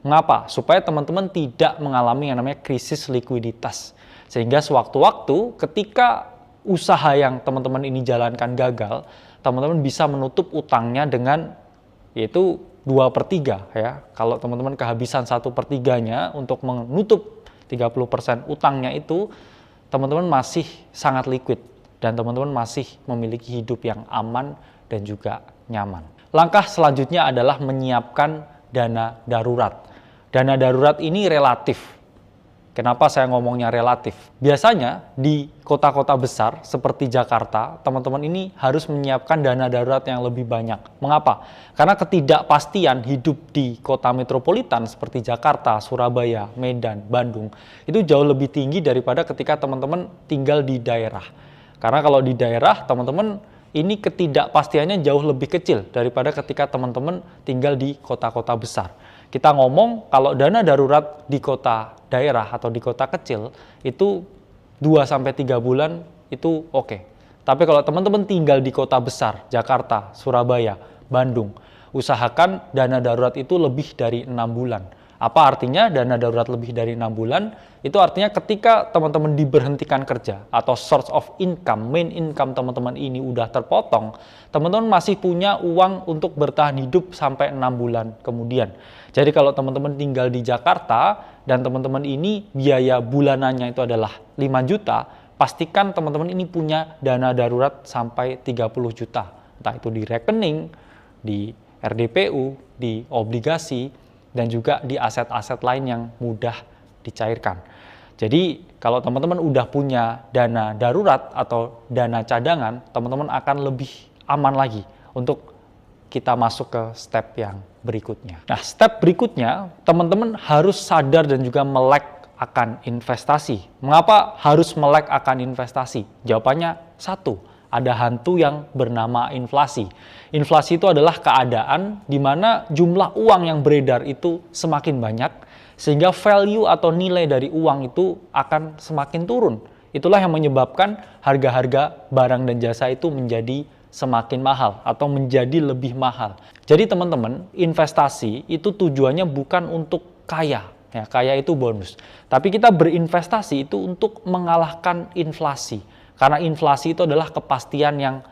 Mengapa? Supaya teman-teman tidak mengalami yang namanya krisis likuiditas. Sehingga sewaktu-waktu ketika usaha yang teman-teman ini jalankan gagal, teman-teman bisa menutup utangnya dengan yaitu 2/3 ya. Kalau teman-teman kehabisan 1/3-nya untuk menutup 30% utangnya itu, teman-teman masih sangat liquid dan teman-teman masih memiliki hidup yang aman dan juga nyaman. Langkah selanjutnya adalah menyiapkan dana darurat. Dana darurat ini relatif. Kenapa saya ngomongnya relatif? Biasanya di kota-kota besar seperti Jakarta, teman-teman ini harus menyiapkan dana darurat yang lebih banyak. Mengapa? Karena ketidakpastian hidup di kota metropolitan seperti Jakarta, Surabaya, Medan, Bandung, itu jauh lebih tinggi daripada ketika teman-teman tinggal di daerah. Karena kalau di daerah, teman-teman ini ketidakpastiannya jauh lebih kecil daripada ketika teman-teman tinggal di kota-kota besar. Kita ngomong kalau dana darurat di kota daerah atau di kota kecil itu 2-3 bulan itu oke. Tapi kalau teman-teman tinggal di kota besar, Jakarta, Surabaya, Bandung, usahakan dana darurat itu lebih dari 6 bulan. Apa artinya dana darurat lebih dari 6 bulan? Itu artinya ketika teman-teman diberhentikan kerja atau source of income, main income teman-teman ini udah terpotong, teman-teman masih punya uang untuk bertahan hidup sampai 6 bulan kemudian. Jadi kalau teman-teman tinggal di Jakarta dan teman-teman ini biaya bulanannya itu adalah 5 juta, pastikan teman-teman ini punya dana darurat sampai 30 juta. Entah itu di rekening, di RDPU, di obligasi, dan juga di aset-aset lain yang mudah dicairkan. Jadi kalau teman-teman udah punya dana darurat atau dana cadangan, teman-teman akan lebih aman lagi untuk kita masuk ke step yang berikutnya. Nah, step berikutnya, teman-teman harus sadar dan juga melek akan investasi. Mengapa harus melek akan investasi? Jawabannya satu, ada hantu yang bernama inflasi. Inflasi itu adalah keadaan di mana jumlah uang yang beredar itu semakin banyak, sehingga value atau nilai dari uang itu akan semakin turun. Itulah yang menyebabkan harga-harga barang dan jasa itu menjadi semakin mahal atau menjadi lebih mahal. Jadi teman-teman, investasi itu tujuannya bukan untuk kaya. Ya, kaya itu bonus. Tapi kita berinvestasi itu untuk mengalahkan inflasi. Karena inflasi itu adalah kepastian yang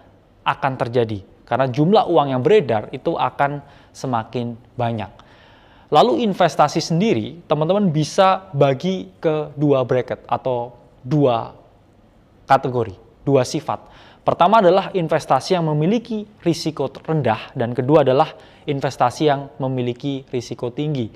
akan terjadi. Karena jumlah uang yang beredar itu akan semakin banyak. Lalu investasi sendiri, teman-teman bisa bagi ke 2 bracket atau 2 kategori, 2 sifat. Pertama adalah investasi yang memiliki risiko rendah dan kedua adalah investasi yang memiliki risiko tinggi.